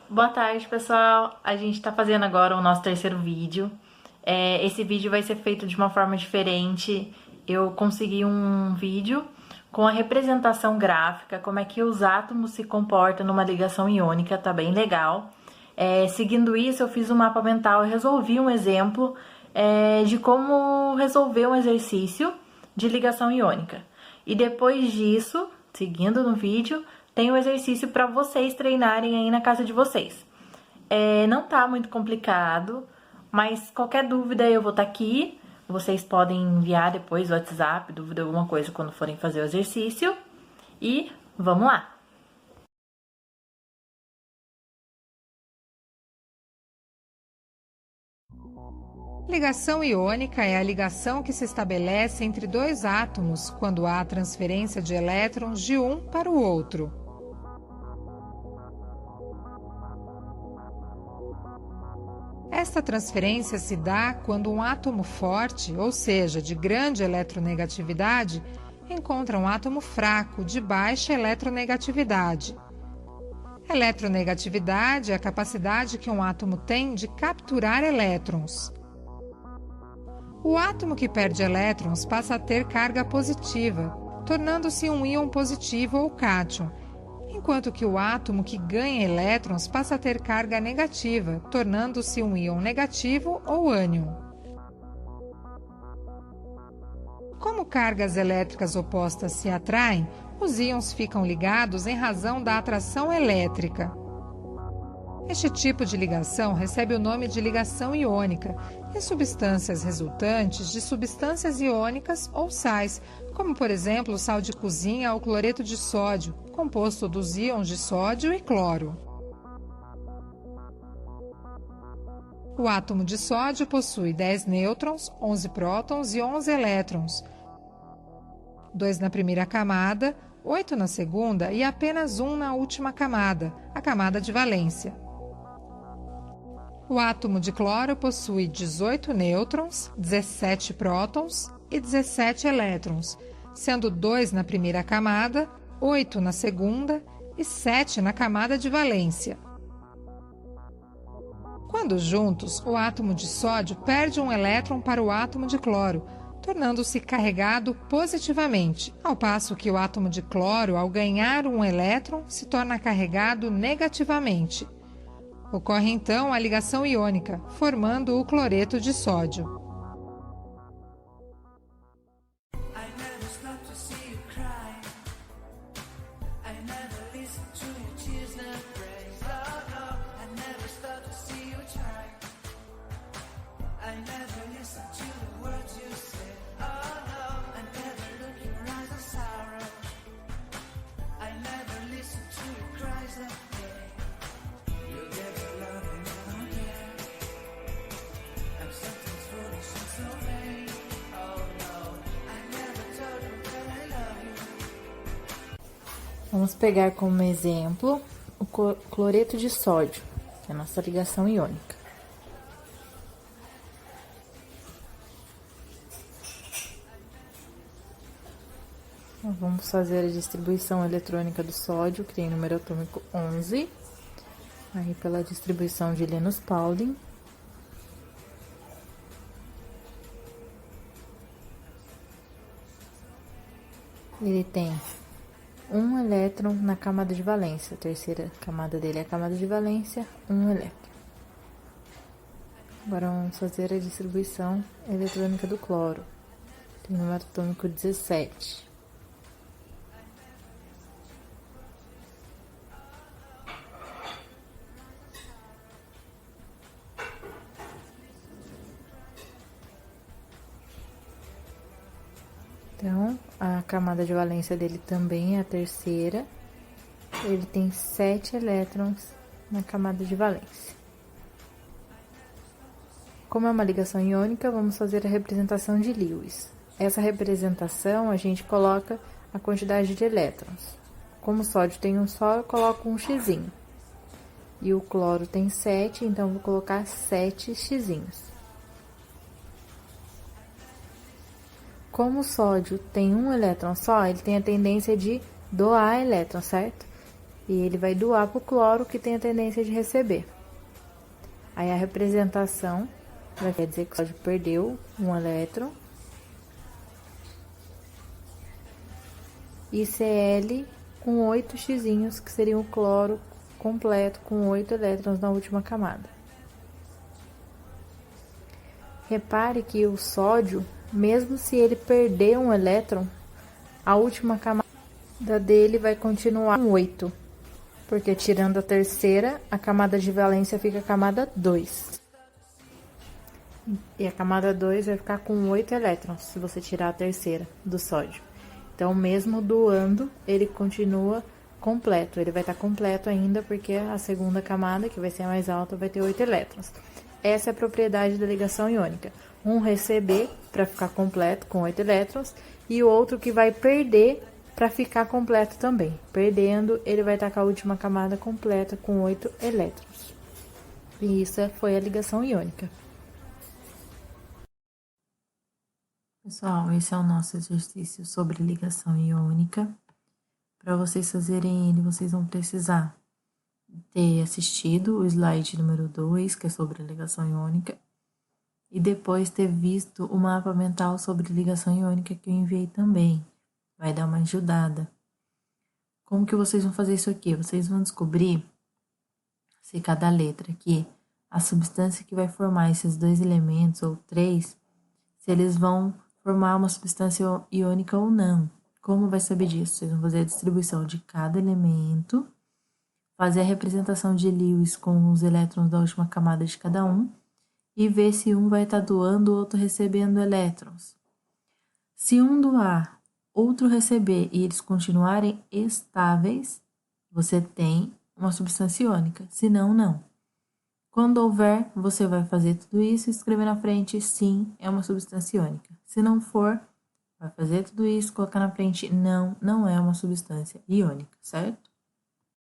Boa tarde, pessoal. A gente tá fazendo agora o nosso terceiro vídeo. Esse vídeo vai ser feito de uma forma diferente. Eu consegui um vídeo com a representação gráfica, como é que os átomos se comportam numa ligação iônica, tá bem legal. Seguindo isso, eu fiz um mapa mental e resolvi um exemplo de como resolver um exercício de ligação iônica. E depois disso, seguindo no vídeo, tem um exercício para vocês treinarem aí na casa de vocês. Não tá muito complicado, mas qualquer dúvida eu vou estar aqui. Vocês podem enviar depois o WhatsApp, dúvida alguma coisa quando forem fazer o exercício. E vamos lá! Ligação iônica é a ligação que se estabelece entre dois átomos quando há transferência de elétrons de um para o outro. Esta transferência se dá quando um átomo forte, ou seja, de grande eletronegatividade, encontra um átomo fraco, de baixa eletronegatividade. Eletronegatividade é a capacidade que um átomo tem de capturar elétrons. O átomo que perde elétrons passa a ter carga positiva, tornando-se um íon positivo ou cátion, enquanto que o átomo que ganha elétrons passa a ter carga negativa, tornando-se um íon negativo ou ânion. Como cargas elétricas opostas se atraem, os íons ficam ligados em razão da atração elétrica. Este tipo de ligação recebe o nome de ligação iônica e substâncias resultantes de substâncias iônicas ou sais, como por exemplo o sal de cozinha ou cloreto de sódio, composto dos íons de sódio e cloro. O átomo de sódio possui 10 nêutrons, 11 prótons e 11 elétrons, 2 na primeira camada, 8 na segunda e apenas 1 na última camada, a camada de valência. O átomo de cloro possui 18 nêutrons, 17 prótons e 17 elétrons, sendo 2 na primeira camada, 8 na segunda e 7 na camada de valência. Quando juntos, o átomo de sódio perde um elétron para o átomo de cloro, tornando-se carregado positivamente, ao passo que o átomo de cloro, ao ganhar um elétron, se torna carregado negativamente. Ocorre então a ligação iônica, formando o cloreto de sódio. Vamos pegar como exemplo o cloreto de sódio, que é a nossa ligação iônica. Vamos fazer a distribuição eletrônica do sódio, que tem número atômico 11. Aí pela distribuição de Linus Pauling. Ele tem um elétron na camada de valência. A terceira camada dele é a camada de valência, um elétron. Agora vamos fazer a distribuição eletrônica do cloro. Tem número atômico 17. Então, a camada de valência dele também é a terceira. Ele tem 7 elétrons na camada de valência. Como é uma ligação iônica, vamos fazer a representação de Lewis. Essa representação, a gente coloca a quantidade de elétrons. Como o sódio tem um só, eu coloco um xizinho. E o cloro tem 7, então vou colocar 7 xizinhos. Como o sódio tem um elétron só, ele tem a tendência de doar elétron, certo? e ele vai doar para o cloro, que tem a tendência de receber. Aí a representação quer dizer que o sódio perdeu um elétron. E Cl com 8 xizinhos, que seria o cloro completo com 8 elétrons na última camada. Repare que o sódio, mesmo se ele perder um elétron, a última camada dele vai continuar com 8. Porque tirando a terceira, a camada de valência fica a camada 2. E a camada 2 vai ficar com 8 elétrons, se você tirar a terceira do sódio. Então, mesmo doando, ele continua completo. Ele vai estar completo ainda, porque a segunda camada, que vai ser a mais alta, vai ter 8 elétrons. Essa é a propriedade da ligação iônica. Um receber para ficar completo com 8 elétrons, e o outro que vai perder para ficar completo também. Perdendo, ele vai estar com a última camada completa com 8 elétrons. E isso foi a ligação iônica. Pessoal, esse é o nosso exercício sobre ligação iônica. Para vocês fazerem ele, vocês vão precisar ter assistido o slide número 2, que é sobre ligação iônica, e depois ter visto o mapa mental sobre ligação iônica que eu enviei também. Vai dar uma ajudada. Como que vocês vão fazer isso aqui? Vocês vão descobrir se cada letra aqui, a substância que vai formar esses dois elementos, ou 3, se eles vão formar uma substância iônica ou não. Como vai saber disso? Vocês vão fazer a distribuição de cada elemento, fazer a representação de Lewis com os elétrons da última camada de cada um, e ver se um vai estar doando, o outro recebendo elétrons. Se um doar, outro receber, e eles continuarem estáveis, você tem uma substância iônica, se não, não. Quando houver, você vai fazer tudo isso e escrever na frente, sim, é uma substância iônica. Se não for, vai fazer tudo isso, colocar na frente, não, não é uma substância iônica, certo?